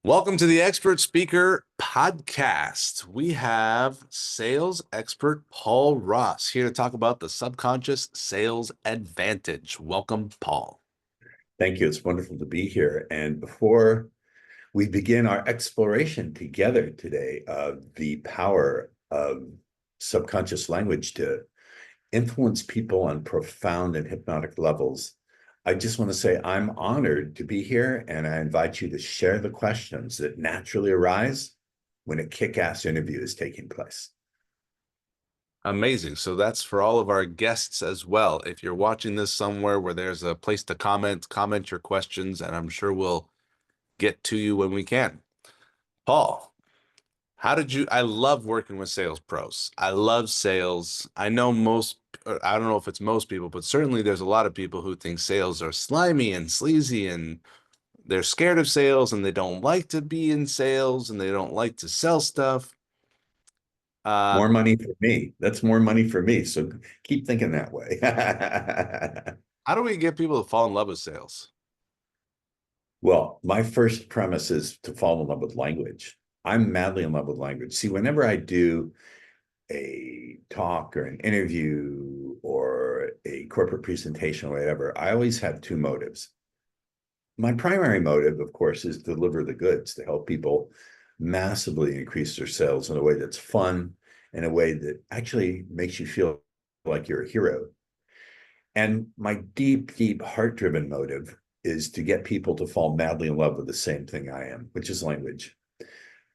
Welcome to the Expert Speaker Podcast. We have sales expert Paul Ross here to talk about the subconscious sales advantage. Welcome, Paul. Thank you. It's wonderful to be here. And before we begin our exploration together today of the power of subconscious language to influence people on profound and hypnotic levels, I just want to say I'm honored to be here, and I invite you to share the questions that naturally arise when a kick-ass interview is taking place. Amazing. So that's for all of our guests as well. If you're watching this somewhere where there's a place to comment your questions, and I'm sure we'll get to you when we can. Paul, I love working with sales pros. I love sales. I don't know if it's most people, but certainly there's a lot of people who think sales are slimy and sleazy, and they're scared of sales, and they don't like to be in sales, and they don't like to sell stuff. More money for me. That's more money for me. So keep thinking that way. How do we get people to fall in love with sales? Well, my first premise is to fall in love with language. I'm madly in love with language. See, whenever I do a talk or an interview or a corporate presentation or whatever, I always have two motives. My primary motive, of course, is to deliver the goods, to help people massively increase their sales in a way that's fun, in a way that actually makes you feel like you're a hero. And my deep, deep heart-driven motive is to get people to fall madly in love with the same thing I am, which is language.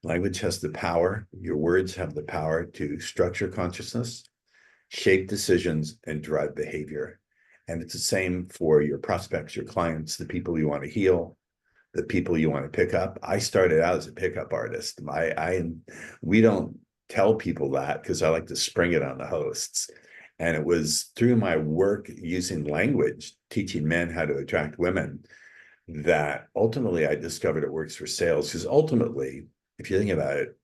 Language has the power, your words have the power to structure consciousness, shape decisions, and drive behavior. And it's the same for your prospects, your clients, the people you want to heal, the people you want to pick up. I started out as a pickup artist. We don't tell people that because I like to spring it on the hosts. And it was through my work using language, teaching men how to attract women, that ultimately I discovered it works for sales. Because ultimately, if you think about it,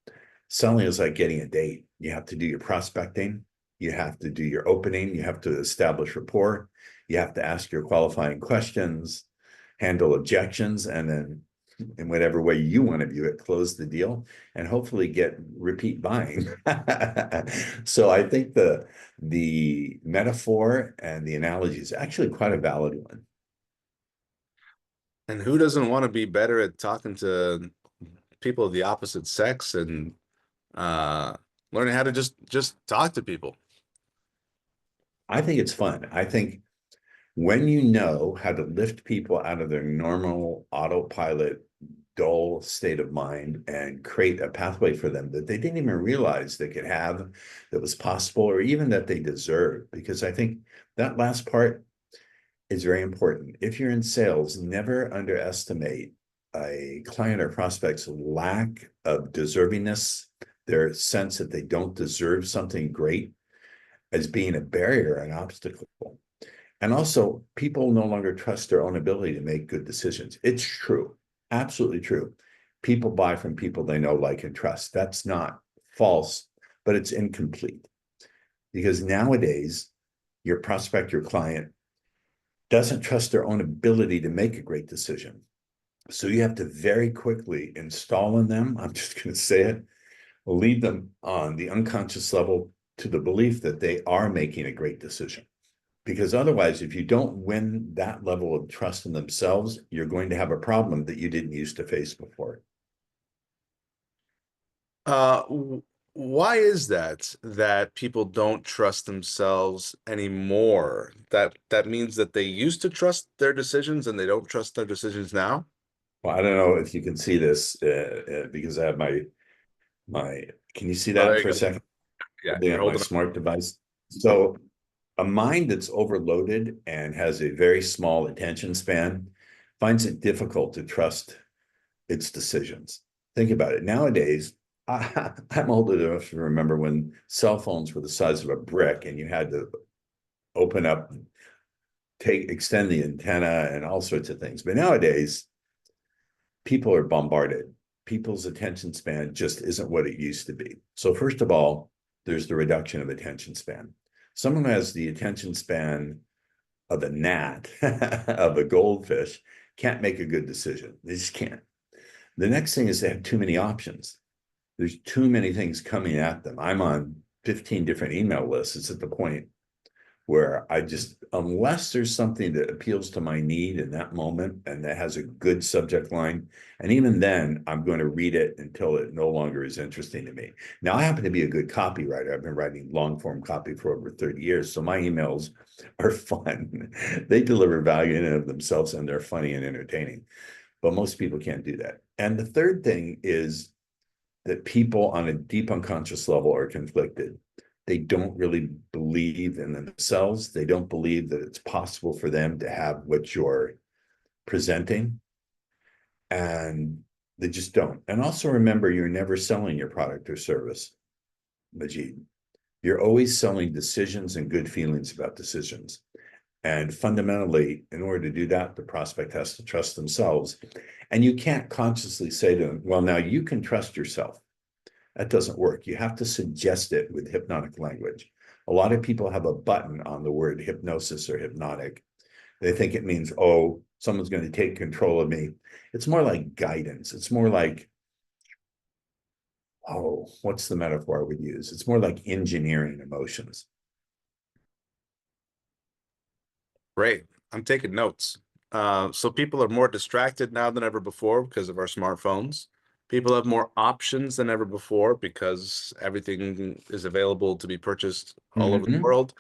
selling is like getting a date. You have to do your prospecting, you have to do your opening, you have to establish rapport, you have to ask your qualifying questions, handle objections, and then in whatever way you want to view it, close the deal and hopefully get repeat buying. So I think the metaphor and the analogy is actually quite a valid one. And who doesn't want to be better at talking to people of the opposite sex and learning how to just talk to people? I think it's fun. I think when you know how to lift people out of their normal autopilot, dull state of mind and create a pathway for them that they didn't even realize they could have, that was possible, or even that they deserve. Because I think that last part is very important. If you're in sales, never underestimate a client or prospect's lack of deservingness, their sense that they don't deserve something great, as being a barrier, an obstacle. And also, people no longer trust their own ability to make good decisions. It's true, absolutely true. People buy from people they know, like, and trust. That's not false, but it's incomplete. Because nowadays, your prospect, your client, doesn't trust their own ability to make a great decision. So you have to very quickly install in them, I'm just going to say it, lead them on the unconscious level to the belief that they are making a great decision. Because otherwise, if you don't win that level of trust in themselves, you're going to have a problem that you didn't used to face before. Uh, why is that people don't trust themselves anymore? That means that they used to trust their decisions and they don't trust their decisions now? Well, I don't know if you can see this because I have my. Can you see Oh, there that you for a go. second? Yeah, Holding you're up my holding on. smart device. So a mind that's overloaded and has a very small attention span finds it difficult to trust its decisions. Think about it. Nowadays, I'm old enough to remember when cell phones were the size of a brick and you had to open up, extend the antenna and all sorts of things. But nowadays, people are bombarded. People's attention span just isn't what it used to be. So first of all, there's the reduction of attention span. Someone who has the attention span of a gnat, of a goldfish, can't make a good decision. They just can't. The next thing is they have too many options. There's too many things coming at them. I'm on 15 different email lists. It's at the point where I just, unless there's something that appeals to my need in that moment and that has a good subject line, and even then, I'm going to read it until it no longer is interesting to me. Now, I happen to be a good copywriter. I've been writing long form copy for over 30 years, so my emails are fun. They deliver value in and of themselves, and they're funny and entertaining. But most people can't do that. And the third thing is that people on a deep unconscious level are conflicted. They don't really believe in themselves. They don't believe that it's possible for them to have what you're presenting. And they just don't. And also remember, you're never selling your product or service, Majeed. You're always selling decisions and good feelings about decisions. And fundamentally, in order to do that, the prospect has to trust themselves. And you can't consciously say to them, well, now you can trust yourself. That doesn't work. You have to suggest it with hypnotic language. A lot of people have a button on the word hypnosis or hypnotic. They think it means, oh, someone's going to take control of me. It's more like guidance. It's more like, oh, what's the metaphor I would use? It's more like engineering emotions. Great. I'm taking notes. So people are more distracted now than ever before because of our smartphones. People have more options than ever before because everything is available to be purchased all over the Mm-hmm. world.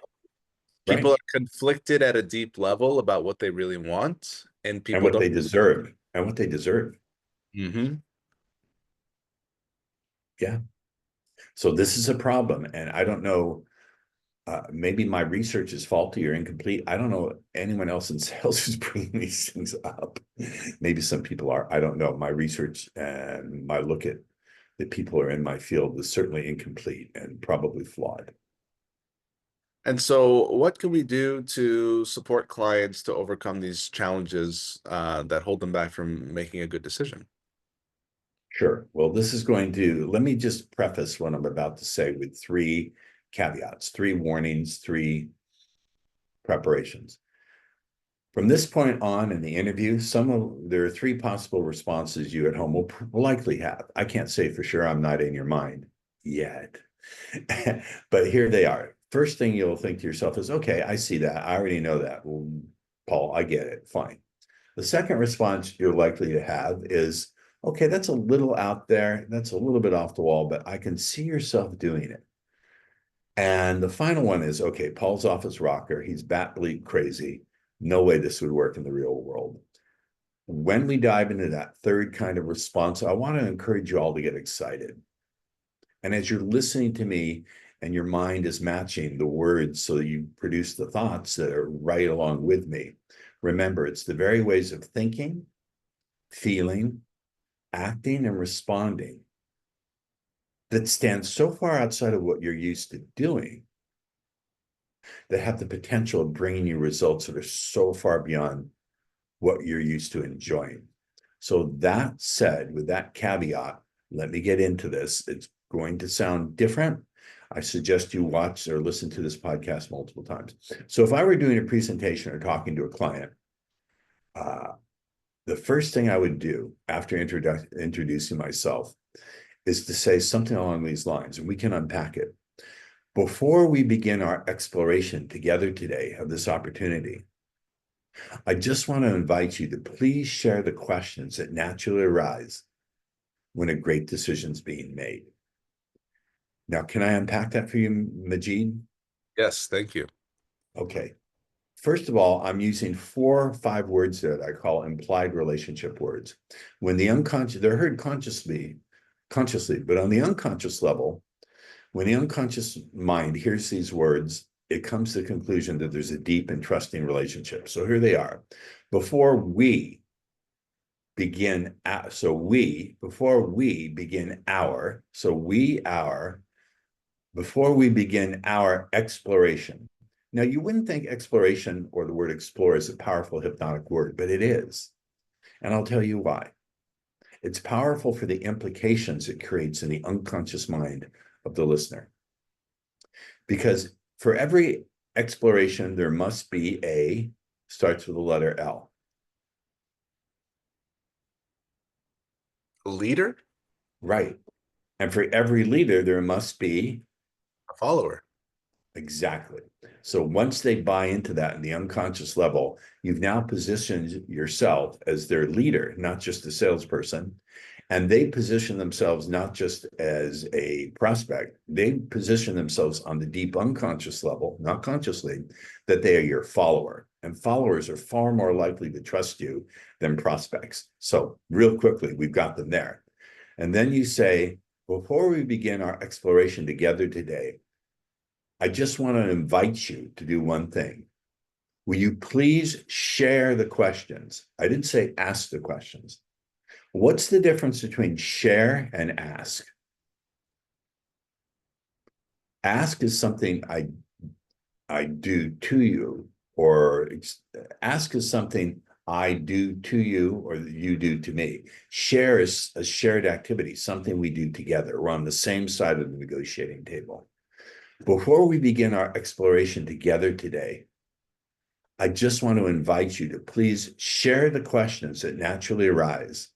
People Right. are conflicted at a deep level about what they really want, and And people what don't. they deserve. And what they deserve. Hmm. Yeah. So this is a problem. And I don't know, maybe my research is faulty or incomplete. I don't know anyone else in sales who's bringing these things up. Maybe some people are. I don't know. My research and my look at the people who are in my field is certainly incomplete and probably flawed. And so, what can we do to support clients to overcome these challenges that hold them back from making a good decision? Sure. Well, this is going to, let me just preface what I'm about to say with three caveats, three warnings, three preparations. From this point on in the interview, there are three possible responses you at home will likely have. I can't say for sure, I'm not in your mind yet. But here they are. First thing you'll think to yourself is, okay, I see that. I already know that. Well, Paul, I get it. Fine. The second response you're likely to have is, okay, that's a little out there. That's a little bit off the wall, but I can see yourself doing it. And the final one is, okay, Paul's off his rocker. He's bat bleep crazy. No way this would work in the real world. When we dive into that third kind of response, I want to encourage you all to get excited. And as you're listening to me and your mind is matching the words so that you produce the thoughts that are right along with me, remember, it's the very ways of thinking, feeling, acting, and responding that stand so far outside of what you're used to doing that have the potential of bringing you results that are so far beyond what you're used to enjoying. So that said, with that caveat, let me get into this. It's going to sound different. I suggest you watch or listen to this podcast multiple times. So if I were doing a presentation or talking to a client, the first thing I would do after introducing myself is to say something along these lines, and we can unpack it. Before we begin our exploration together today of this opportunity, I just want to invite you to please share the questions that naturally arise when a great decision is being made. Now, can I unpack that for you, Majeed? Yes, thank you. Okay. First of all, I'm using 4 or 5 words there that I call implied relationship words. When the unconscious, they're heard consciously, but on the unconscious level, when the unconscious mind hears these words, it comes to the conclusion that there's a deep and trusting relationship. So here they are. Before we begin, before we begin our exploration. Now, you wouldn't think exploration or the word explore is a powerful hypnotic word, but it is. And I'll tell you why. It's powerful for the implications it creates in the unconscious mind of the listener. Because for every exploration, there must be starts with the letter L. A leader, Right. And for every leader, there must be a follower. exactly. So once they buy into that in the unconscious level, you've now positioned yourself as their leader, not just a salesperson. And they position themselves not just as a prospect, they position themselves on the deep unconscious level, not consciously, that they are your follower. And followers are far more likely to trust you than prospects. So, real quickly, we've got them there. And then you say, before we begin our exploration together today, I just want to invite you to do one thing. Will you please share the questions? I didn't say ask the questions. What's the difference between share and ask? Ask is something I do to you, or ask is something I do to you or you do to me. Share is a shared activity, something we do together. We're on the same side of the negotiating table. Before we begin our exploration together today, I just want to invite you to please share the questions that naturally arise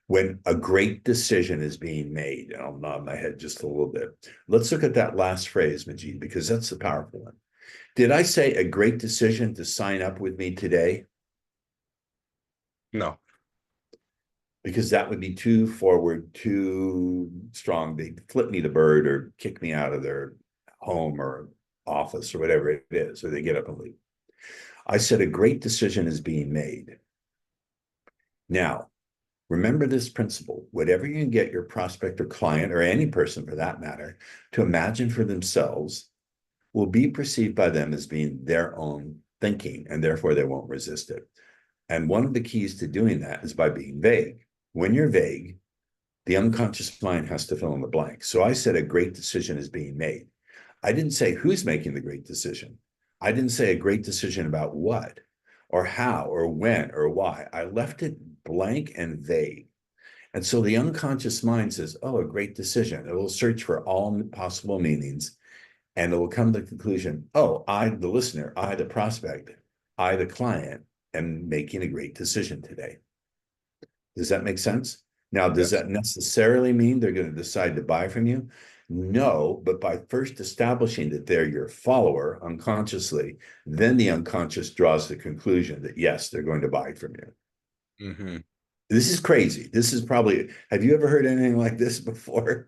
when a great decision is being made. And I'll nod my head just a little bit. Let's look at that last phrase, Majeed, because that's the powerful one. Did I say a great decision to sign up with me today? No. Because that would be too forward, too strong. They'd flip me the bird or kick me out of their home or office or whatever it is, or they get up and leave. I said a great decision is being made. Now, remember this principle. Whatever you can get your prospect or client, or any person for that matter, to imagine for themselves will be perceived by them as being their own thinking, and therefore they won't resist it. And one of the keys to doing that is by being vague. When you're vague, the unconscious mind has to fill in the blank. So I said a great decision is being made. I didn't say who's making the great decision. I didn't say a great decision about what or how or when or why. I left it blank and vague. And so the unconscious mind says, oh, a great decision. It will search for all possible meanings and it will come to the conclusion, oh, I, the listener, I, the prospect, I, the client, am making a great decision today. Does that make sense? Now, does Yes. that necessarily mean they're going to decide to buy from you? No, but by first establishing that they're your follower unconsciously, then the unconscious draws the conclusion that yes, they're going to buy from you. Mm-hmm. This is crazy. This is probably, have you ever heard anything like this before?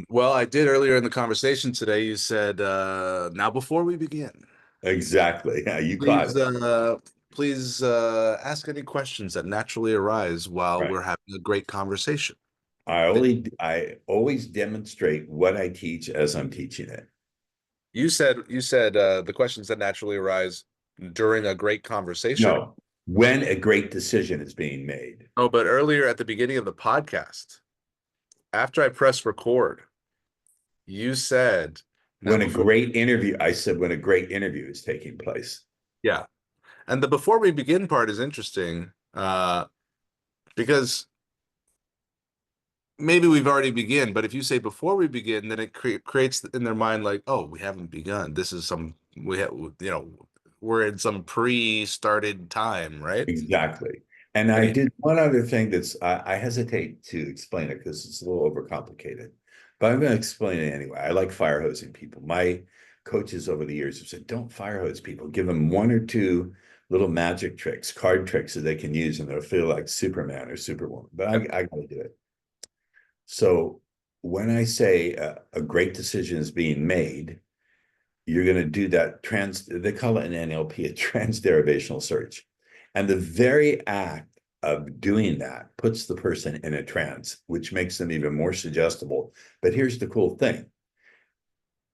Well, I did earlier in the conversation today. You said, now before we begin, Exactly. Yeah, you caught please, it. please ask any questions that naturally arise while Right. we're having a great conversation. I always demonstrate what I teach as I'm teaching it. You said the questions that naturally arise during a great conversation. No, when a great decision is being made. Oh, but earlier at the beginning of the podcast, after I press record, you said, now When a before, great interview, I said, when a great interview is taking place. yeah. And the before we begin part is interesting, because maybe we've already begun, but if you say before we begin, then it creates in their mind like, oh, we haven't begun. This is some we have, we're in some pre-started time, right? Exactly. And And I you, did one other thing I hesitate to explain it because it's a little overcomplicated, but I'm going to explain it anyway. I like fire hosing people. My coaches over the years have said, don't fire hose people. Give them one or two little magic tricks, card tricks that they can use, and they'll feel like Superman or Superwoman. But I got to do it. So when I say a great decision is being made, you're going to do that they call it in NLP a transderivational search. And the very act of doing that puts the person in a trance, which makes them even more suggestible. But here's the cool thing.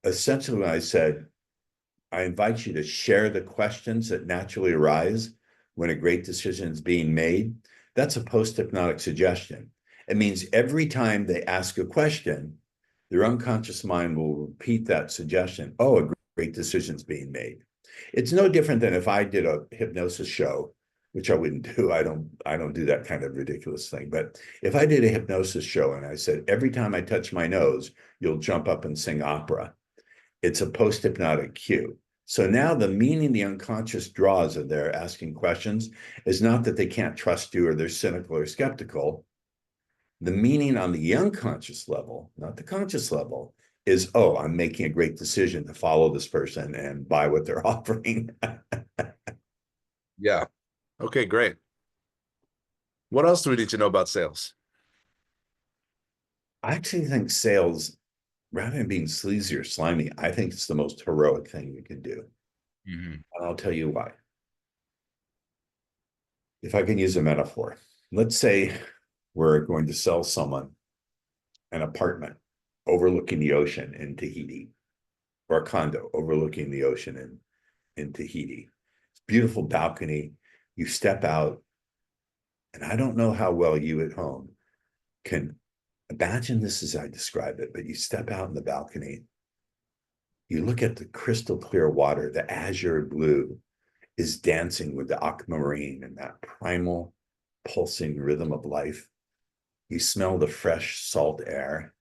Essentially, when I said, I invite you to share the questions that naturally arise when a great decision is being made, that's a post-hypnotic suggestion. It means every time they ask a question, their unconscious mind will repeat that suggestion. Oh, a great decision is being made. It's no different than if I did a hypnosis show, which I wouldn't do. I don't do that kind of ridiculous thing. But if I did a hypnosis show and I said, every time I touch my nose, you'll jump up and sing opera, it's a post-hypnotic cue. So now the meaning the unconscious draws of their asking questions is not that they can't trust you or they're cynical or skeptical. The meaning on the unconscious level, not the conscious level, is, oh, I'm making a great decision to follow this person and buy what they're offering. Yeah. Okay, great. What else do we need to know about sales? I actually think sales, rather than being sleazy or slimy, I think it's the most heroic thing you can do. Mhm. And I'll tell you why. If I can use a metaphor, let's say we're going to sell someone an apartment overlooking the ocean in Tahiti, or a condo overlooking the ocean in Tahiti. It's a beautiful balcony. You step out, and I don't know how well you at home can imagine this as I describe it, but you step out in the balcony, you look at the crystal clear water, the azure blue is dancing with the aquamarine and that primal pulsing rhythm of life. You smell the fresh salt air,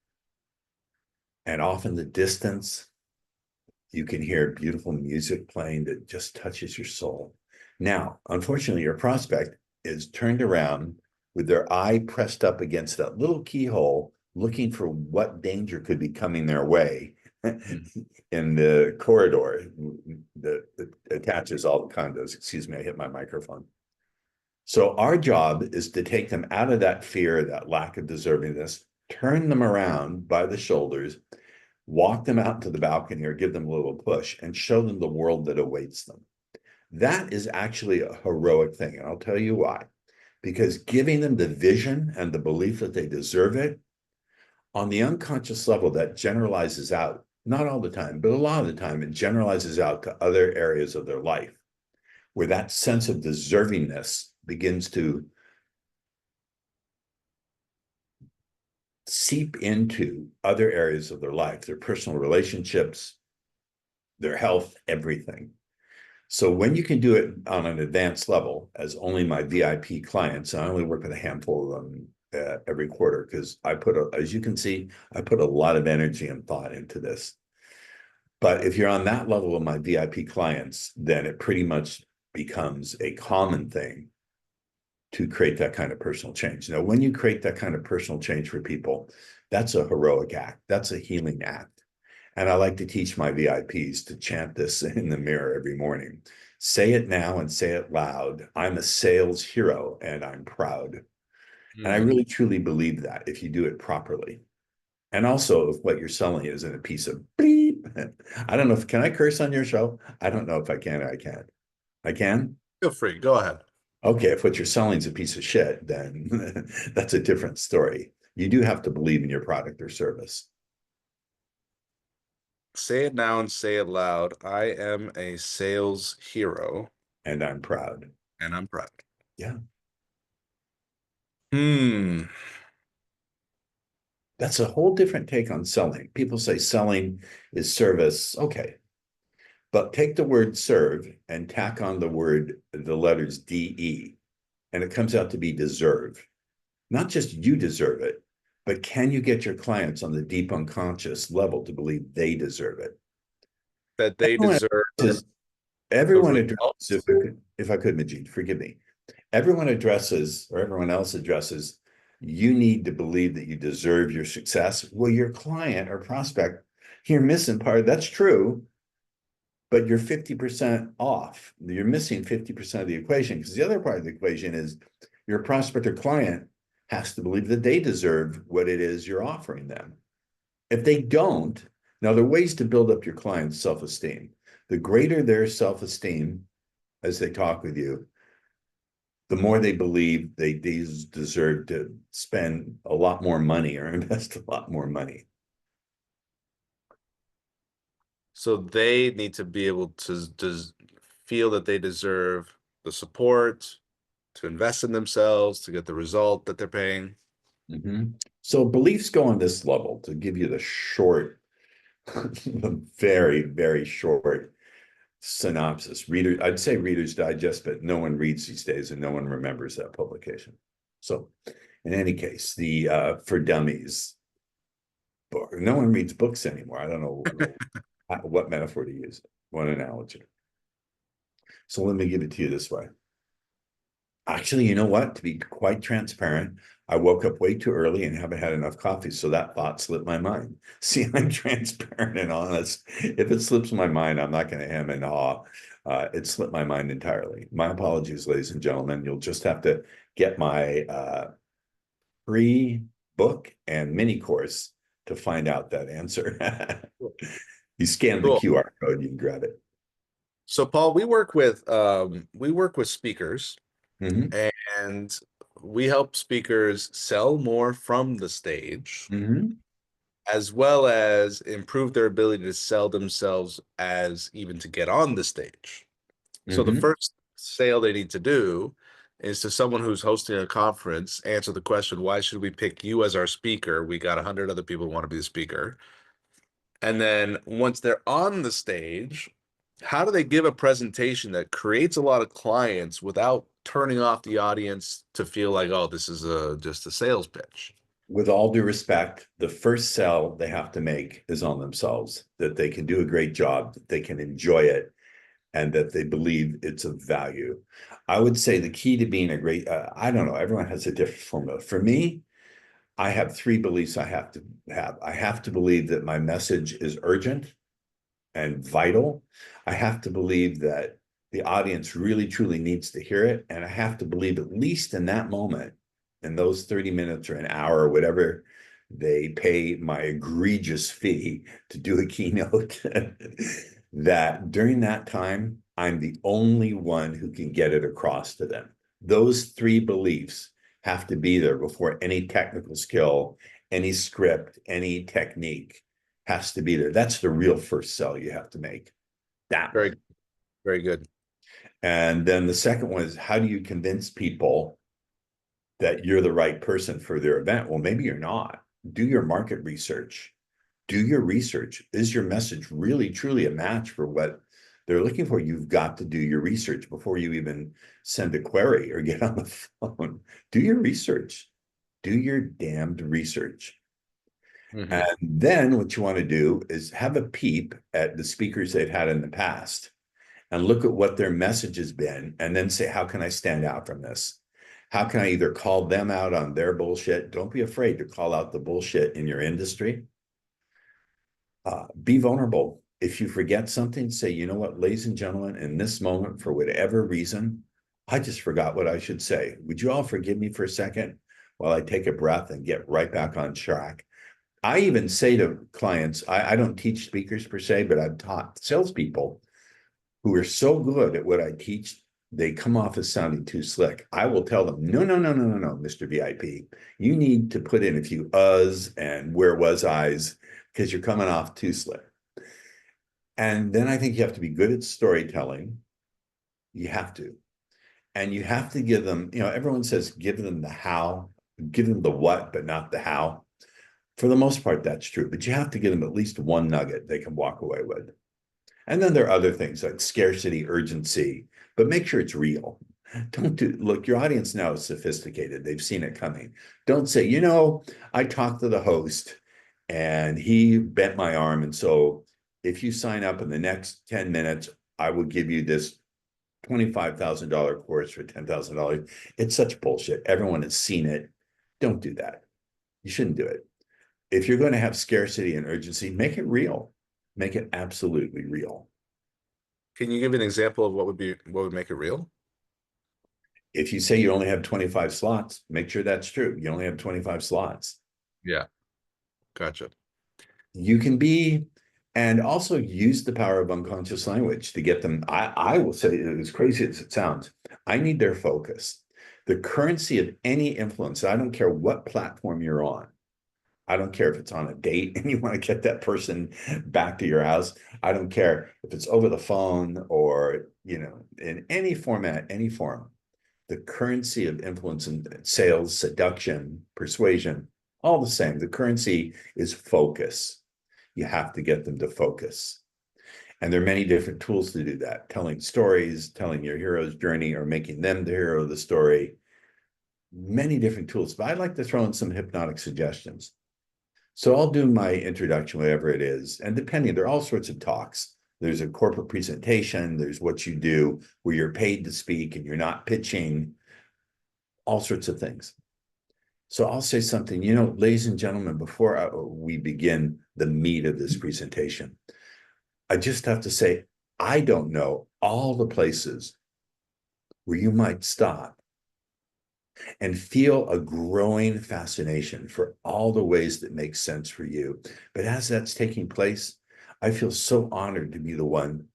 and off in the distance, you can hear beautiful music playing that just touches your soul. Now, unfortunately, your prospect is turned around with their eye pressed up against that little keyhole, looking for what danger could be coming their way Mhm. in the corridor that attaches all the condos. Excuse me, I hit my microphone. So our job is to take them out of that fear, that lack of deservingness, turn them around by the shoulders, walk them out to the balcony or give them a little push and show them the world that awaits them. That is actually a heroic thing. And I'll tell you why. Because giving them the vision and the belief that they deserve it, on the unconscious level, that generalizes out, not all the time, but a lot of the time, it generalizes out to other areas of their life where that sense of deservingness begins to seep into other areas of their life, their personal relationships, their health, everything. So when you can do it on an advanced level, as only my VIP clients, I only work with a handful of them every quarter because as you can see, I put a lot of energy and thought into this. But if you're on that level of my VIP clients, then it pretty much becomes a common thing to create that kind of personal change. Now, when you create that kind of personal change for people, that's a heroic act. That's a healing act. And I like to teach my VIPs to chant this in the mirror every morning. Say it now and say it loud. I'm a sales hero and I'm proud. And I Mm. really truly believe that if you do it properly. And also, if what you're selling isn't a piece of beep, I don't know if, can I curse on your show? I don't know if I can or I can't. I can? Feel free. Go ahead. Okay, if what you're selling is a piece of shit, then that's a different story. You do have to believe in your product or service. Say it now and say it loud. I am a sales hero And I'm proud. and I'm proud. Yeah. Hmm. That's a whole different take on selling. People say selling is service. Okay. But take the word serve and tack on the letters DE, and it comes out to be deserve. Not just you deserve it, but can you get your clients on the deep unconscious level to believe they deserve it? That they Everyone deserve addresses, the everyone addresses, results. if I could, Majeed, forgive me. Everyone addresses, or everyone else addresses, you need to believe that you deserve your success. Well, your client or prospect, you're missing part. That's true, but you're 50% off. You're missing 50% of the equation because the other part of the equation is your prospect or client has to believe that they deserve what it is you're offering them. If they don't, now there are ways to build up your client's self-esteem. The greater their self-esteem as they talk with you, the more they believe they deserve to spend a lot more money or invest a lot more money. So they need to be able to feel that they deserve the support, to invest in themselves, to get the result that they're paying. Mhm. So beliefs go on this level to give you the short, very, very short synopsis. I'd say Reader's Digest, but no one reads these days and no one remembers that publication. So in any case, the For Dummies book, no one reads books anymore. I don't know what metaphor to use. One analogy. So let me give it to you this way. Actually, you know what? To be quite transparent, I woke up way too early and haven't had enough coffee, so that thought slipped my mind. See, I'm transparent and honest. If it slips my mind, I'm not going to hem and haw. It slipped my mind entirely. My apologies, ladies and gentlemen. You'll just have to get my free book and mini course to find out that answer. You scan the Cool. QR code, you can grab it. So Paul, we work with speakers, Mm-hmm. and we help speakers sell more from the stage, Mm-hmm. as well as improve their ability to sell themselves as even to get on the stage. So the Mm-hmm. first sale they need to do is to someone who's hosting a conference, answer the question, why should we pick you as our speaker? We got 100 other people who want to be the speaker. And then once they're on the stage, how do they give a presentation that creates a lot of clients without turning off the audience to feel like, oh, this is just a sales pitch? With all due respect, the first sell they have to make is on themselves, that they can do a great job, that they can enjoy it, and that they believe it's of value. I would say the key to being a great, I don't know, everyone has a different formula. For me, I have three beliefs I have to have. I have to believe that my message is urgent and vital. I have to believe that the audience really truly needs to hear it. And I have to believe, at least in that moment, in those 30 minutes or an hour or whatever they pay my egregious fee to do a keynote, that during that time, I'm the only one who can get it across to them. Those three beliefs have to be there before any technical skill, any script, any technique has to be there. That's the real first sell you have to make. That one. Very, very good. And then the second one is, how do you convince people that you're the right person for their event? Well, maybe you're not. Do your market research. Do your research. Is your message really truly a match for what they're looking for? You've got to do your research before you even send a query or get on the phone. Do your research. Do your damned research. Mhm. And then what you want to do is have a peep at the speakers they've had in the past and look at what their message has been, and then say, how can I stand out from this? How can I either call them out on their bullshit? Don't be afraid to call out the bullshit in your industry. Be vulnerable. If you forget something, say, you know what, ladies and gentlemen, in this moment, for whatever reason, I just forgot what I should say. Would you all forgive me for a second while I take a breath and get right back on track? I even say to clients, I don't teach speakers per se, but I've taught salespeople who are so good at what I teach, they come off as sounding too slick. I will tell them, no, no, no, no, no, no, Mr. VIP. You need to put in a few uhs and where was I's because you're coming off too slick. And then I think you have to be good at storytelling. You have to. And you have to give them, everyone says give them the how, give them the what, but not the how. For the most part, that's true. But you have to give them at least one nugget they can walk away with. And then there are other things like scarcity, urgency, but make sure it's real. Don't look, your audience now is sophisticated. They've seen it coming. Don't say, I talked to the host and he bent my arm. And so if you sign up in the next 10 minutes, I will give you this $25,000 course for $10,000. It's such bullshit. Everyone has seen it. Don't do that. You shouldn't do it. If you're going to have scarcity and urgency, make it real. Make it absolutely real. Can you give an example of what would make it real? If you say you only have 25 slots, make sure that's true. You only have 25 slots. Yeah, gotcha. You can be, and also use the power of unconscious language to get them. I will say, as crazy as it sounds, I need their focus. The currency of any influence, I don't care what platform you're on. I don't care if it's on a date and you want to get that person back to your house. I don't care if it's over the phone or, in any format, any form. The currency of influence and sales, seduction, persuasion, all the same. The currency is focus. You have to get them to focus. And there are many different tools to do that. Telling stories, telling your hero's journey, or making them the hero of the story. Many different tools. But I'd like to throw in some hypnotic suggestions. So I'll do my introduction, whatever it is. And depending, there are all sorts of talks There's a corporate presentation. There's what you do where you're paid to speak and you're not pitching, all sorts of things. So I'll say something, ladies and gentlemen, before we begin the meat of this presentation, I just have to say, I don't know all the places where you might stop and feel a growing fascination for all the ways that make sense for you. But as that's taking place, I feel so honored to be the one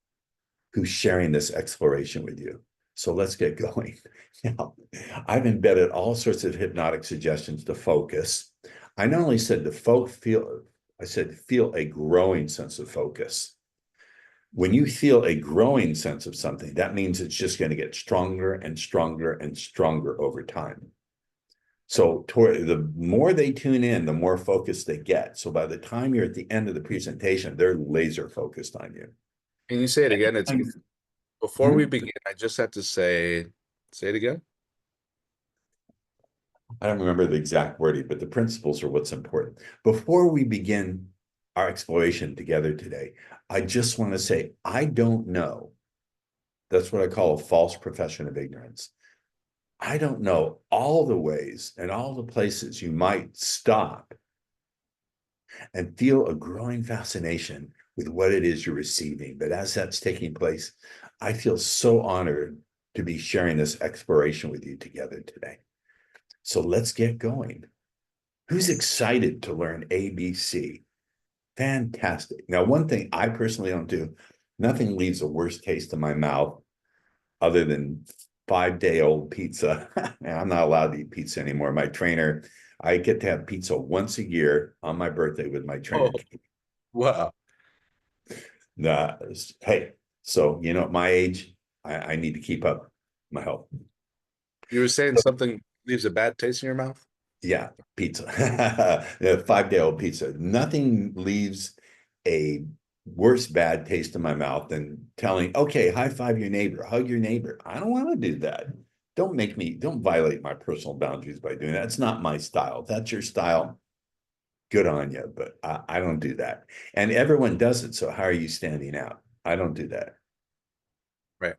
who's sharing this exploration with you. So let's get going. Now, I've embedded all sorts of hypnotic suggestions to focus. I not only said I said feel a growing sense of focus. When you feel a growing sense of something, that means it's just going to get stronger and stronger and stronger over time. So the more they tune in, the more focused they get. So by the time you're at the end of the presentation, they're laser focused on you. Can you say it again? It's before we Hmm? begin, I just have to say it again. I don't remember the exact wording, but the principles are what's important. Before we begin our exploration together today, I just want to say, I don't know. That's what I call a false profession of ignorance. I don't know all the ways and all the places you might stop and feel a growing fascination with what it is you're receiving. But as that's taking place, I feel so honored to be sharing this exploration with you together today. So let's get going. Who's excited to learn ABC? Fantastic. Now, one thing I personally don't do, nothing leaves a worse taste in my mouth other than 5-day-old pizza. And I'm not allowed to eat pizza anymore. My trainer, I get to have pizza once a year on my birthday with my Oh, trainer. wow. Uh, hey, so at my age, I need to keep up my health. You were saying something leaves a bad taste in your mouth? Yeah, pizza. 5-day-old pizza. Nothing leaves a worse bad taste in my mouth than telling, okay, high five your neighbor, hug your neighbor. I don't want to do that. Don't violate my personal boundaries by doing that. It's not my style. If that's your style, good on you. But I don't do that. And everyone does it. So how are you standing out? I don't do that. Right.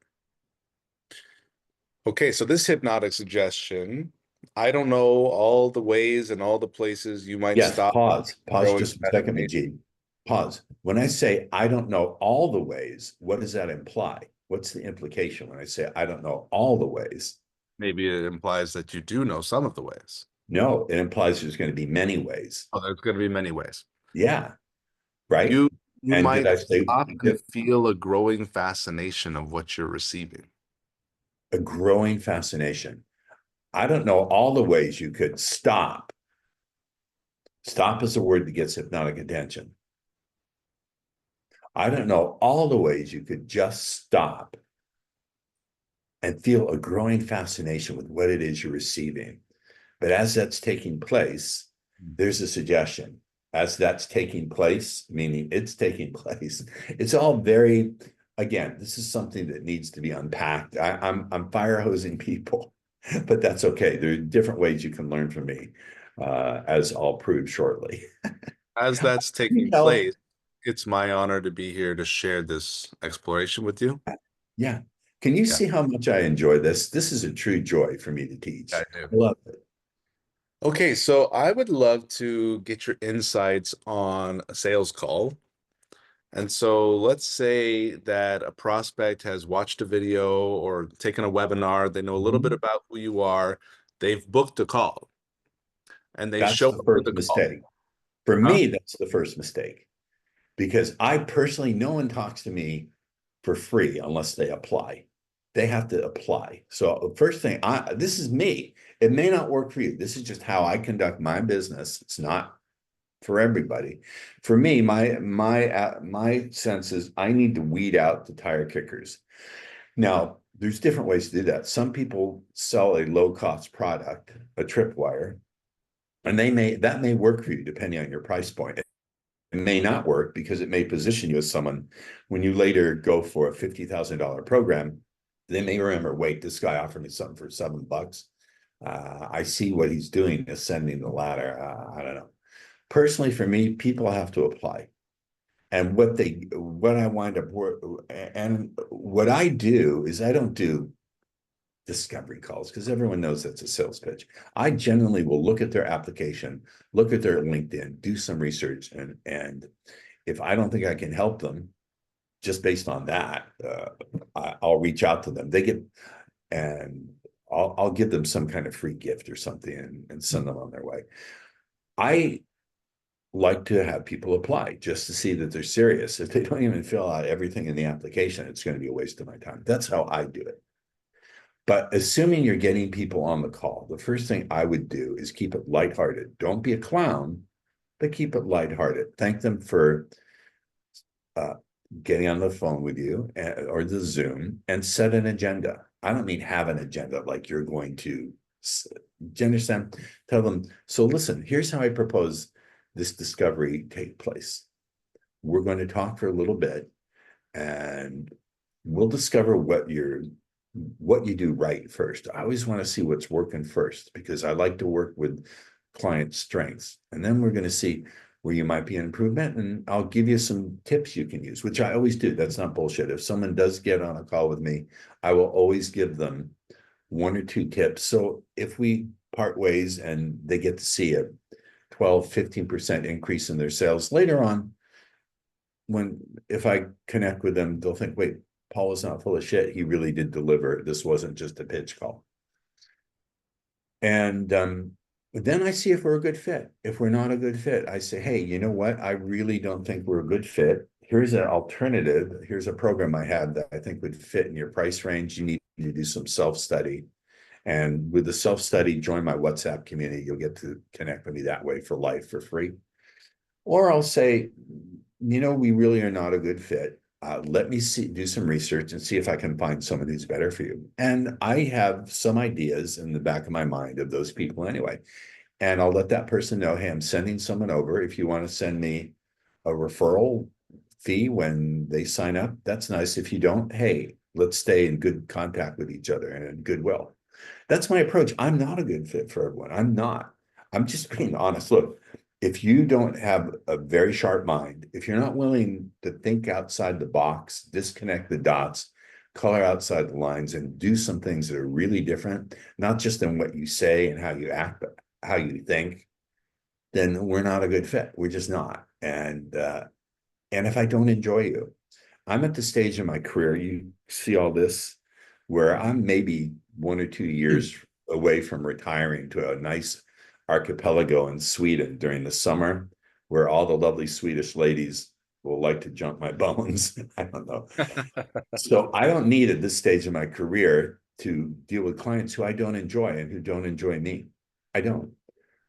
Okay, so this hypnotic suggestion, I don't know all the ways and all the places you might Yes, stop pause growing just a second, fascination. Majeed. Pause. When I say I don't know all the ways, what does that imply? What's the implication when I say I don't know all the ways? Maybe it implies that you do know some of the ways. No, it implies there's going to be many ways. Oh, there's going to be many ways. Yeah, right. You And did might I say stop and feel a growing fascination of what you're receiving. a growing fascination? I don't know all the ways you could stop. Stop is a word that gets hypnotic attention. I don't know all the ways you could just stop and feel a growing fascination with what it is you're receiving. But as that's taking place, there's a suggestion. As that's taking place, meaning it's taking place, it's all very, again, this is something that needs to be unpacked. I'm fire hosing people, but that's okay. There are different ways you can learn from me, as I'll prove shortly. As that's You taking know, place, it's my honor to be here to share this exploration with you. yeah. Can you Yeah, see how much I enjoy this? This is a true joy for me to I teach. do. I love it. Okay, so I would love to get your insights on a sales call. And so let's say that a prospect has watched a video or taken a webinar, they know a little bit Mhm. about who you are, they've booked a call and they That's show the up to first the call. mistake. For Huh? me, that's the first mistake. Because I personally, no one talks to me for free unless they apply. They have to apply. So first thing, this is me. It may not work for you. This is just how I conduct my business. It's not for everybody. For me, my sense is I need to weed out the tire kickers. Now, there's different ways to do that. Some people sell a low cost product, a tripwire, and that may work for you depending on your price point. It may not work because it may position you as someone when you later go for a $50,000 program, they may remember, wait, this guy offered me something for $7. I see what he's doing, ascending the ladder. I don't know. Personally, for me, people have to apply. And what I wind up, and what I do is I don't do discovery calls because everyone knows that's a sales pitch. I generally will look at their application, look at their LinkedIn, do some research, and if I don't think I can help them, just based on that, I'll reach out to them. And I'll give them some kind of free gift or something and send them on their way. I like to have people apply just to see that they're serious. If they don't even fill out everything in the application, it's going to be a waste of my time. That's how I do it. But assuming you're getting people on the call, the first thing I would do is keep it lighthearted. Don't be a clown, but keep it lighthearted. Thank them for uh, getting on the phone with you or the Zoom and set an agenda. I don't mean have an agenda like you're going to, do you understand? Tell them, so listen, here's how I propose this discovery take place. We're going to talk for a little bit and we'll discover what you do right first. I always want to see what's working first because I like to work with client strengths. And then we're going to see where you might be an improvement. And I'll give you some tips you can use, which I always do. That's not bullshit. If someone does get on a call with me, I will always give them one or two tips. So if we part ways and they get to see a 12-15% increase in their sales later on, if I connect with them, they'll think, wait, Paul is not full of shit. He really did deliver. This wasn't just a pitch call. And then I see if we're a good fit. If we're not a good fit, I say, hey, you know what? I really don't think we're a good fit. Here's an alternative. Here's a program I have that I think would fit in your price range. You need to do some self-study. And with the self-study, join my WhatsApp community. You'll get to connect with me that way for life for free. Or I'll say, we really are not a good fit. Let me do some research and see if I can find someone who's better for you. And I have some ideas in the back of my mind of those people anyway. And I'll let that person know, hey, I'm sending someone over. If you want to send me a referral fee when they sign up, that's nice. If you don't, hey, let's stay in good contact with each other and in goodwill. That's my approach. I'm not a good fit for everyone. I'm not. I'm just being honest. Look, if you don't have a very sharp mind, if you're not willing to think outside the box, disconnect the dots, color outside the lines, and do some things that are really different, not just in what you say and how you act, but how you think, then we're not a good fit. We're just not. And if I don't enjoy you, I'm at the stage in my career, you see all this, where I'm maybe 1 or 2 years away from retiring to a nice archipelago in Sweden during the summer, where all the lovely Swedish ladies will like to jump my bones. I don't know. So I don't need at this stage of my career to deal with clients who I don't enjoy and who don't enjoy me. I don't.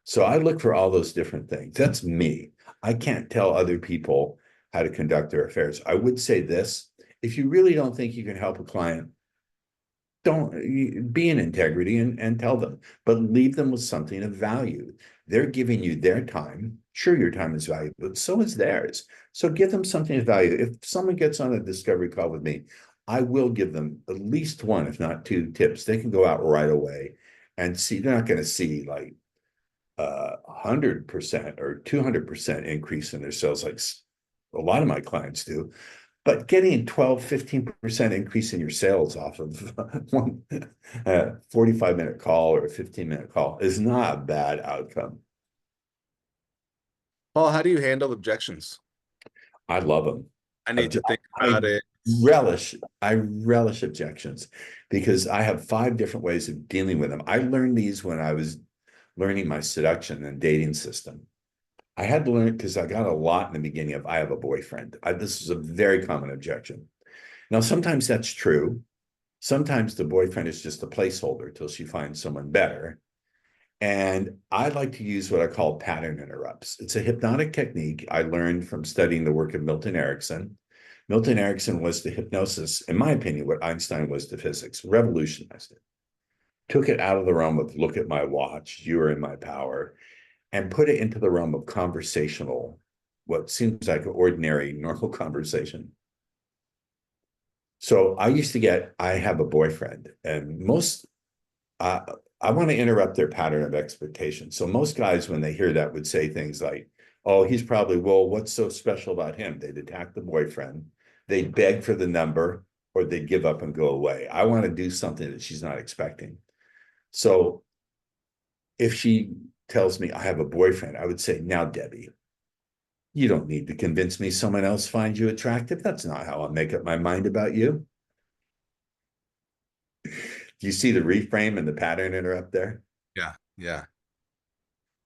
So I look for all those different things. That's me. I can't tell other people how to conduct their affairs. I would say this, if you really don't think you can help a client, don't be in integrity and tell them, but leave them with something of value. They're giving you their time. Sure, your time is valuable, but so is theirs. So give them something of value. If someone gets on a discovery call with me, I will give them at least one, if not two tips. They can go out right away and see, they're not going to see like 100% or 200% increase in their sales like a lot of my clients do. But getting a 12-15% increase in your sales off of one 45-minute call or a 15-minute call is not a bad outcome. Paul, how do you handle objections? I love them. I need to think about I it. relish objections because I have 5 different ways of dealing with them. I learned these when I was learning my seduction and dating system. I had to learn it because I got a lot in the beginning of I have a boyfriend. This is a very common objection. Now, sometimes that's true. Sometimes the boyfriend is just a placeholder till she finds someone better. And I like to use what I call pattern interrupts. It's a hypnotic technique I learned from studying the work of Milton Erickson. Milton Erickson was to hypnosis, in my opinion, what Einstein was to physics, revolutionized it. Took it out of the realm of look at my watch, you are in my power, and put it into the realm of conversational, what seems like an ordinary, normal conversation. So I used to get, I have a boyfriend, and I want to interrupt their pattern of expectation. So most guys, when they hear that, would say things like, Oh, he's probably, well, what's so special about him? They'd attack the boyfriend, they'd beg for the number, or they'd give up and go away. I want to do something that she's not expecting. So if she tells me I have a boyfriend, I would say, now, Debbie, you don't need to convince me someone else finds you attractive. That's not how I'll make up my mind about you. Do you see the reframe and the pattern interrupt there? Yeah, yeah.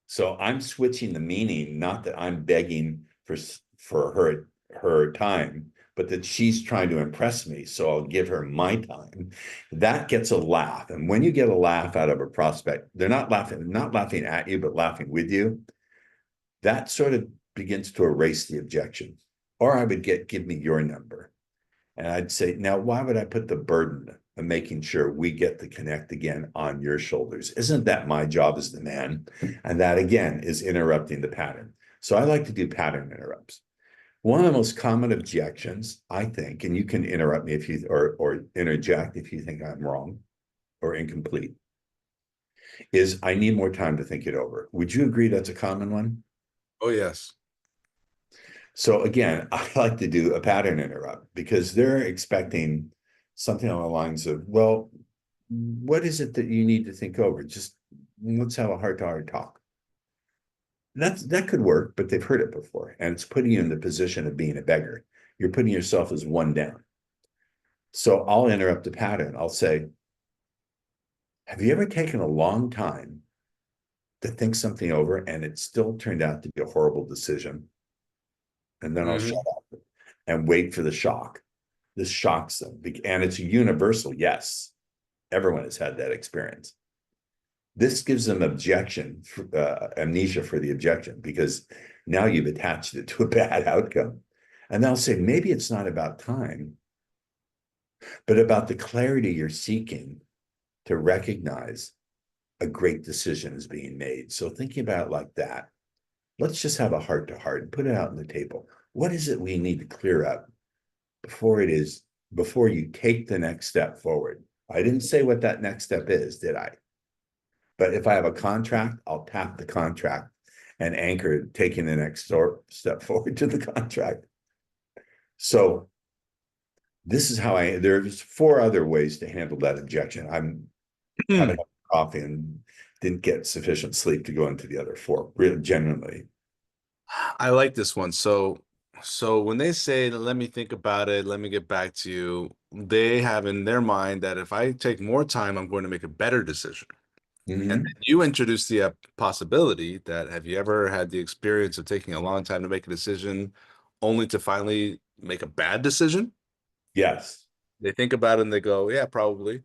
So I'm switching the meaning, not that I'm begging for her time, but that she's trying to impress me. So I'll give her my time. That gets a laugh. And when you get a laugh out of a prospect, they're not laughing at you, but laughing with you. That sort of begins to erase the objection. Or I would give me your number. And I'd say, now, why would I put the burden of making sure we get to connect again on your shoulders? Isn't that my job as the man? And that, again, is interrupting the pattern. So I like to do pattern interrupts. One of the most common objections, I think, and you can interrupt me if you, or interject if you think I'm wrong or incomplete, is I need more time to think it over. Would you agree that's a common one? Oh, yes. So again, I like to do a pattern interrupt because they're expecting something on the lines of, well, what is it that you need to think over? Just let's have a heart-to-heart talk. That could work, but they've heard it before, and it's putting you in the position of being a beggar. You're putting yourself as one down. So I'll interrupt the pattern. I'll say, have you ever taken a long time to think something over and it still turned out to be a horrible decision? And then I'll shut Hmm. up and wait for the shock. This shocks them. And it's universal. Yes, everyone has had that experience. This gives them amnesia for the objection, because now you've attached it to a bad outcome. And they'll say, maybe it's not about time, but about the clarity you're seeking to recognize a great decision is being made. So thinking about it like that, let's just have a heart to heart and put it out on the table. What is it we need to clear up before you take the next step forward? I didn't say what that next step is, did I? But if I have a contract, I'll tap the contract and anchor taking the next step forward to the contract. So this is how there's 4 other ways to handle that objection. I'm having coffee and didn't get sufficient sleep to go into the other 4, really genuinely. I like this one. So when they say, let me think about it, let me get back to you, they have in their mind that if I take more time, I'm going to make a better decision. And Mm-hmm. then you introduce the possibility that have you ever had the experience of taking a long time to make a decision only to finally make a bad decision? Yes. They think about it and they go, yeah, probably.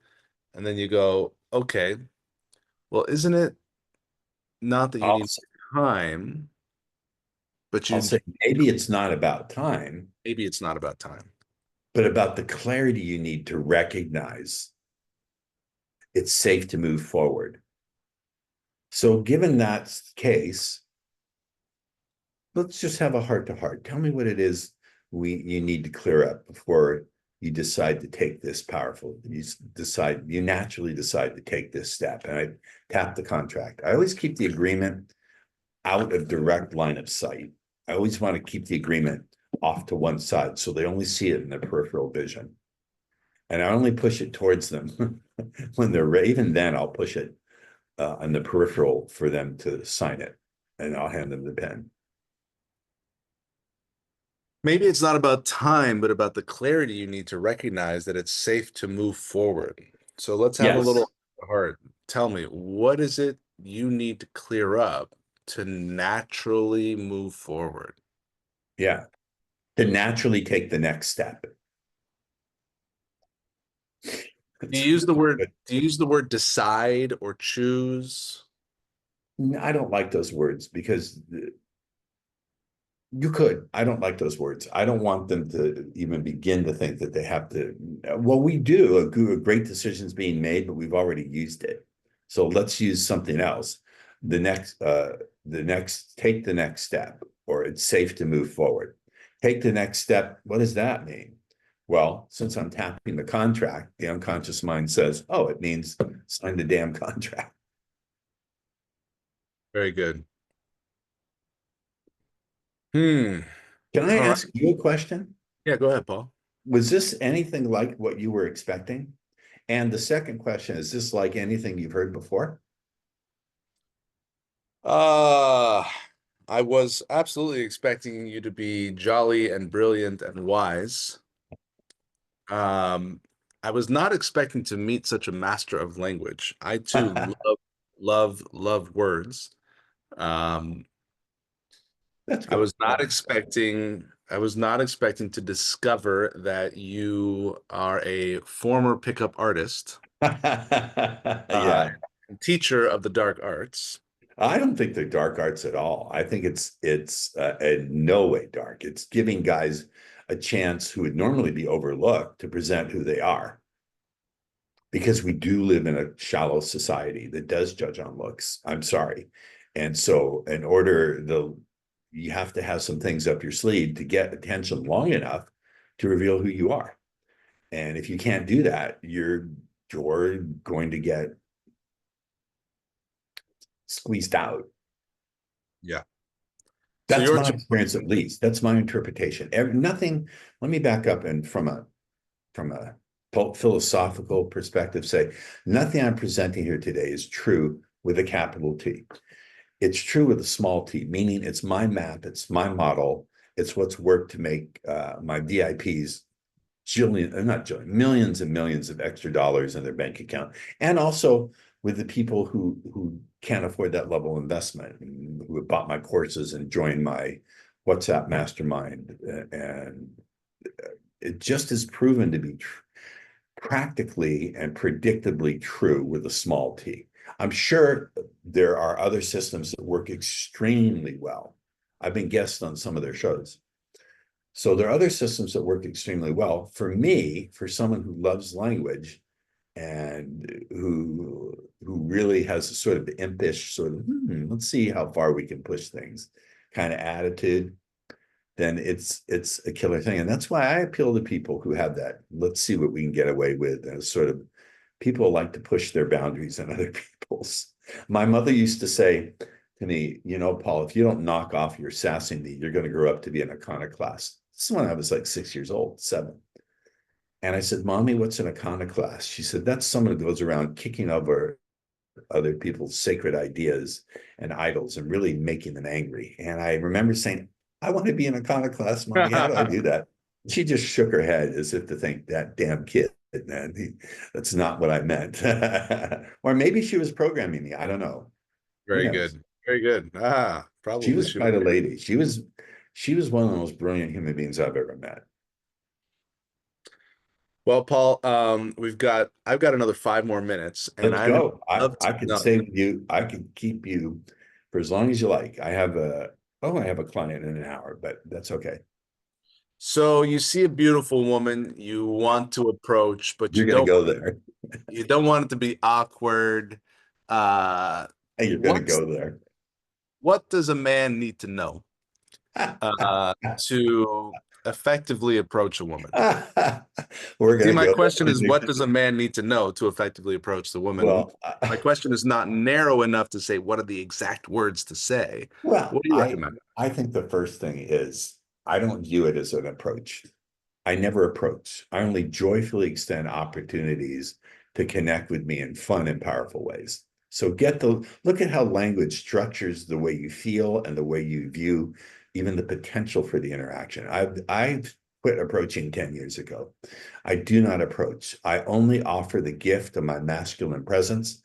And then you go, okay, well, isn't it not that you I'll need say, time, but I'll you say maybe it's not about time, maybe it's not about time. but about the clarity you need to recognize it's safe to move forward. So given that case, let's just have a heart to heart. Tell me what it is you need to clear up before you decide to take this powerful. You naturally decide to take this step. And I tap the contract. I always keep the agreement out of direct line of sight. I always want to keep the agreement off to one side so they only see it in their peripheral vision. And I only push it towards them when they're ready. Even then, I'll push it on the peripheral for them to sign it, and I'll hand them the pen. Maybe it's not about time, but about the clarity you need to recognize that it's safe to move forward. So let's have a Yes. little heart. Tell me, what is it you need to clear up to naturally move forward? Yeah. To naturally take the next step. Do you use the word decide or choose? I don't like those words because you could. I don't like those words. I don't want them to even begin to think that they have to. Well, we do. A great decision's being made, but we've already used it. So let's use something else. Take the next step, or it's safe to move forward. Take the next step. What does that mean? Well, since I'm tapping the contract, the unconscious mind says, oh, it means sign the damn contract. Very good. Hmm. Can I All right. ask you a question? Yeah, go ahead, Paul. Was this anything like what you were expecting? And the second question, is this like anything you've heard before? Uh, I was absolutely expecting you to be jolly and brilliant and wise. Um, I was not expecting to meet such a master of language. I too love words. Um, That's good. I was not expecting to discover that you are a former pickup artist, uh, Yeah. teacher of the dark arts. I don't think they're dark arts at all. I think it's in no way dark. It's giving guys a chance who would normally be overlooked to present who they are, because we do live in a shallow society that does judge on looks. I'm sorry. And so in order you have to have some things up your sleeve to get attention long enough to reveal who you are. And if you can't do that, you're going to get squeezed out. Yeah. So That's you're my to experience, at least. That's my interpretation. Nothing. Let me back up and from a philosophical perspective, say nothing I'm presenting here today is true with a capital T. It's true with a small t, meaning it's my map, it's my model, it's what's worked to make my VIPs not jillion, millions and millions of extra dollars in their bank account, and also with the people who can't afford that level of investment, and who have bought my courses and joined my WhatsApp mastermind, and it just is proven to be practically and predictably true with a small t. I'm sure there are other systems that work extremely well. I've been guest on some of their shows. So there are other systems that work extremely well. For me, for someone who loves language and who really has a sort of impish sort of let's see how far we can push things kind of attitude, then it's a killer thing. And that's why I appeal to people who have that. Let's see what we can get away with. And it's sort of people like to push their boundaries on other people's. My mother used to say to me, Paul, if you don't knock off your sassing me, you're going to grow up to be an iconoclast. This is when I was like 6 years old, 7. And I said, Mommy, what's an iconoclast? She said, that's someone who goes around kicking over other people's sacred ideas and idols and really making them angry. And I remember saying, I want to be an iconoclast, Mommy. How do I do that? She just shook her head as if to think, that damn kid, man, that's not what I meant. Or maybe she was programming me. I don't know. Who very knows? good. Very good. She Probably was she. quite a lady. She was one of the most brilliant human beings I've ever met. Well, Paul, I've got another 5 more minutes, and Let's I'd go. I love to I could know. stay with you. I could keep you for as long as you like. I have a client in an hour, but that's okay. So you see a beautiful woman you want to approach, but You're gonna go there. you don't want it to be awkward. Uh, Hey, you're gonna what's go there. what does a man need to know to effectively approach a woman? We're See, gonna my go question is, there. what does a man need to know to effectively approach the woman? Well, My question is not narrow enough to say what are the exact words to say. well, What do you recommend? I think the first thing is I don't view it as an approach. I never approach. I only joyfully extend opportunities to connect with me in fun and powerful ways. So look at how language structures the way you feel and the way you view even the potential for the interaction. I've quit approaching 10 years ago. I do not approach. I only offer the gift of my masculine presence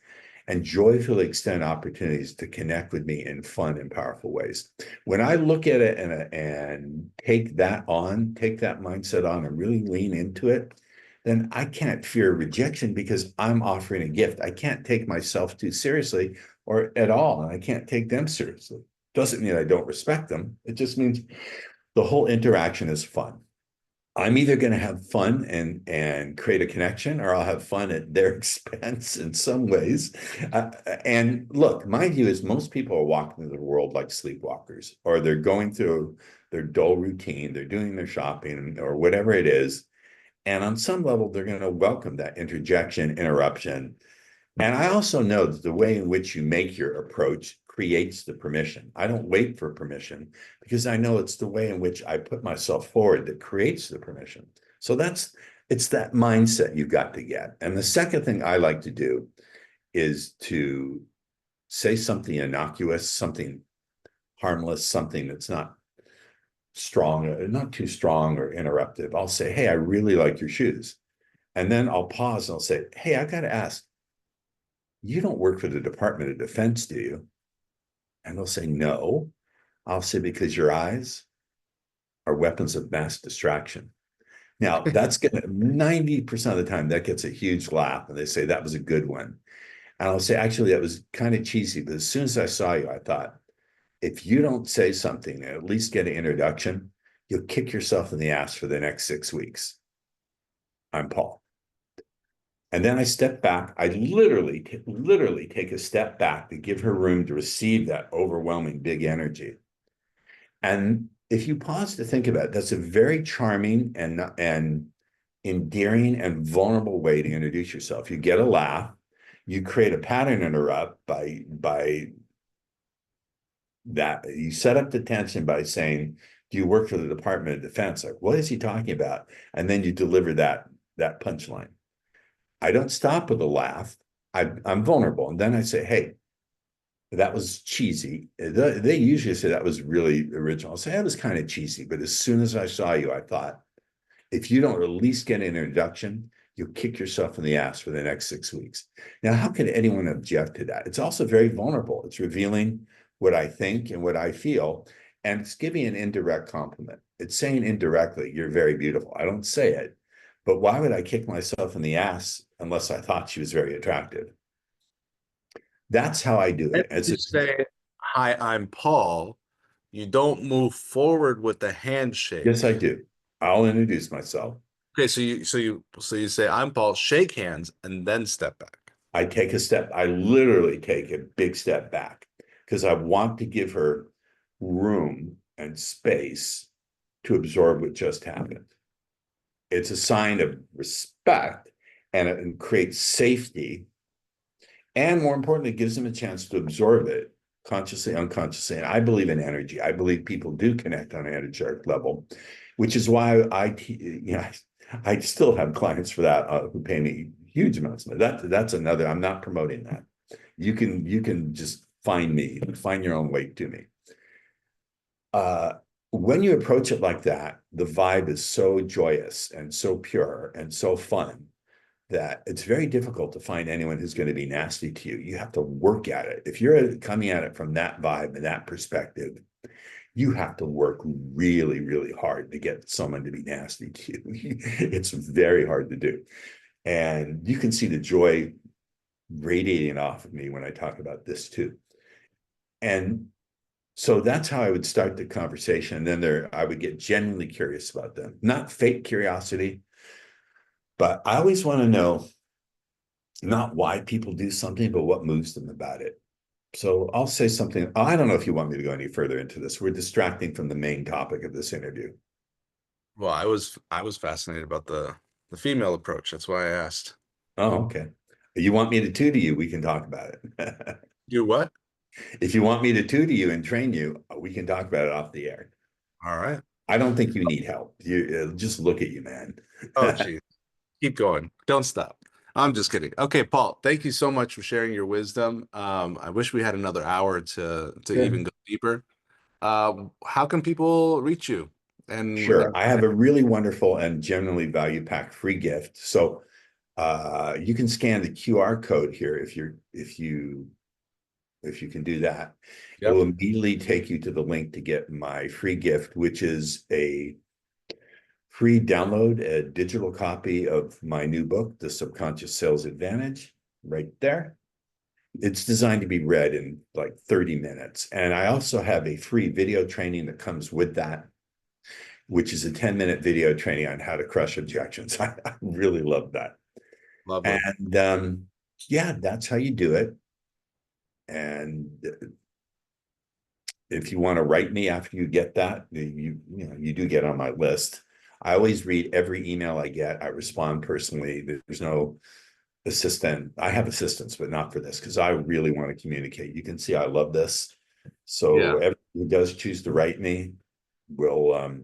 and joyfully extend opportunities to connect with me in fun and powerful ways. When I look at it and take that mindset on and really lean into it, then I can't fear rejection because I'm offering a gift. I can't take myself too seriously or at all, and I can't take them seriously. Doesn't mean I don't respect them. It just means the whole interaction is fun. I'm either going to have fun and create a connection, or I'll have fun at their expense in some ways. And look, my view is most people are walking through the world like sleepwalkers, or they're going through their dull routine, they're doing their shopping or whatever it is. And on some level, they're going to welcome that interjection, interruption, And I also know that the way in which you make your approach creates the permission. I don't wait for permission because I know it's the way in which I put myself forward that creates the permission. So it's that mindset you've got to get. And the second thing I like to do is to say something innocuous, something harmless, something that's not strong, not too strong or interruptive. I'll say, hey, I really like your shoes. And then I'll pause and I'll say, hey, I got to ask, you don't work for the Department of Defense, do you? And they'll say, no. I'll say, because your eyes are weapons of mass distraction. Now, that's going to 90% of the time, that gets a huge laugh. And they say, that was a good one. And I'll say, actually, that was kind of cheesy. But as soon as I saw you, I thought, if you don't say something and at least get an introduction, you'll kick yourself in the ass for the next 6 weeks. I'm Paul. And then I step back. I literally take a step back to give her room to receive that overwhelming big energy. And if you pause to think about it, that's a very charming and endearing and vulnerable way to introduce yourself. You get a laugh, you create a pattern interrupt by that. You set up the tension by saying, do you work for the Department of Defense? Like, what is he talking about? And then you deliver that punchline. I don't stop with a laugh. I'm vulnerable. And then I say, hey, that was cheesy. They usually say that was really original. I'll say that was kind of cheesy. But as soon as I saw you, I thought, if you don't at least get an introduction, you'll kick yourself in the ass for the next 6 weeks. Now, how can anyone object to that? It's also very vulnerable. It's revealing what I think and what I feel. And it's giving an indirect compliment. It's saying indirectly, you're very beautiful. I don't say it. But why would I kick myself in the ass unless I thought she was very attractive? That's how I do If it. It's you say, hi, I'm Paul, you don't move forward with the yes, handshake. I do. I'll introduce myself. Okay, so you say, I'm Paul, shake hands, and then step back. I take a step. I literally take a big step back because I want to give her room and space to absorb what just happened. It's a sign of respect and it creates safety. And more importantly, it gives them a chance to absorb it consciously, unconsciously. And I believe in energy. I believe people do connect on an energetic level, which is why I still have clients for that who pay me huge amounts of money. That's another. I'm not promoting that. You can just find me, find your own way to me. When you approach it like that, the vibe is so joyous and so pure and so fun that it's very difficult to find anyone who's going to be nasty to you. You have to work at it. If you're coming at it from that vibe and that perspective, you have to work really, really hard to get someone to be nasty to you. It's very hard to do. And you can see the joy radiating off of me when I talk about this too. And so that's how I would start the conversation. And then I would get genuinely curious about them, not fake curiosity, but I always want to know not why people do something, but what moves them about it. So I'll say something. I don't know if you want me to go any further into this. We're distracting from the main topic of this interview. Well, I was fascinated about the female approach. That's why I asked. Oh, okay. You want me to tutor you? We can talk about it. You what? If you want me to tutor you and train you, we can talk about it off the air. All right. I don't think you need help. You just look at you, man. Oh, geez. Keep going. Don't stop. I'm just kidding. Okay, Paul, thank you so much for sharing your wisdom. I wish we had another hour to even Sure. go deeper. How can people reach you? And Sure. I have a really wonderful and generally value packed free gift. So you can scan the QR code here if you can do that. It yep. will immediately take you to the link to get my free gift, which is a free download, a digital copy of my new book, The Subconscious Sales Advantage, right there. It's designed to be read in like 30 minutes. And I also have a free video training that comes with that, which is a 10-minute video training on how to crush objections. I really love that. Lovely. And yeah, that's how you do it. And if you want to write me after you get that, you do get on my list. I always read every email I get. I respond personally. There's no assistant. I have assistants, but not for this because I really want to communicate. You can see I love this. So Yeah. everyone who does choose to write me will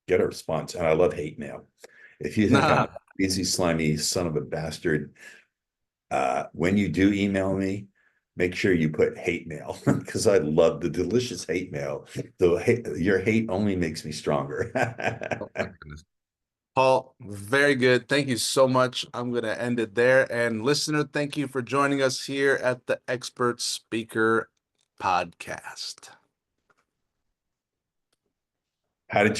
get a response. And I love hate mail. If you think I'm Nah. a easy, slimy son of a bastard, when you do email me, make sure you put hate mail because I love the delicious hate mail. Your hate only makes me stronger. Oh my goodness. Paul, very good. Thank you so much. I'm going to end it there. And listener, thank you for joining us here at the Expert Speaker Podcast. How did you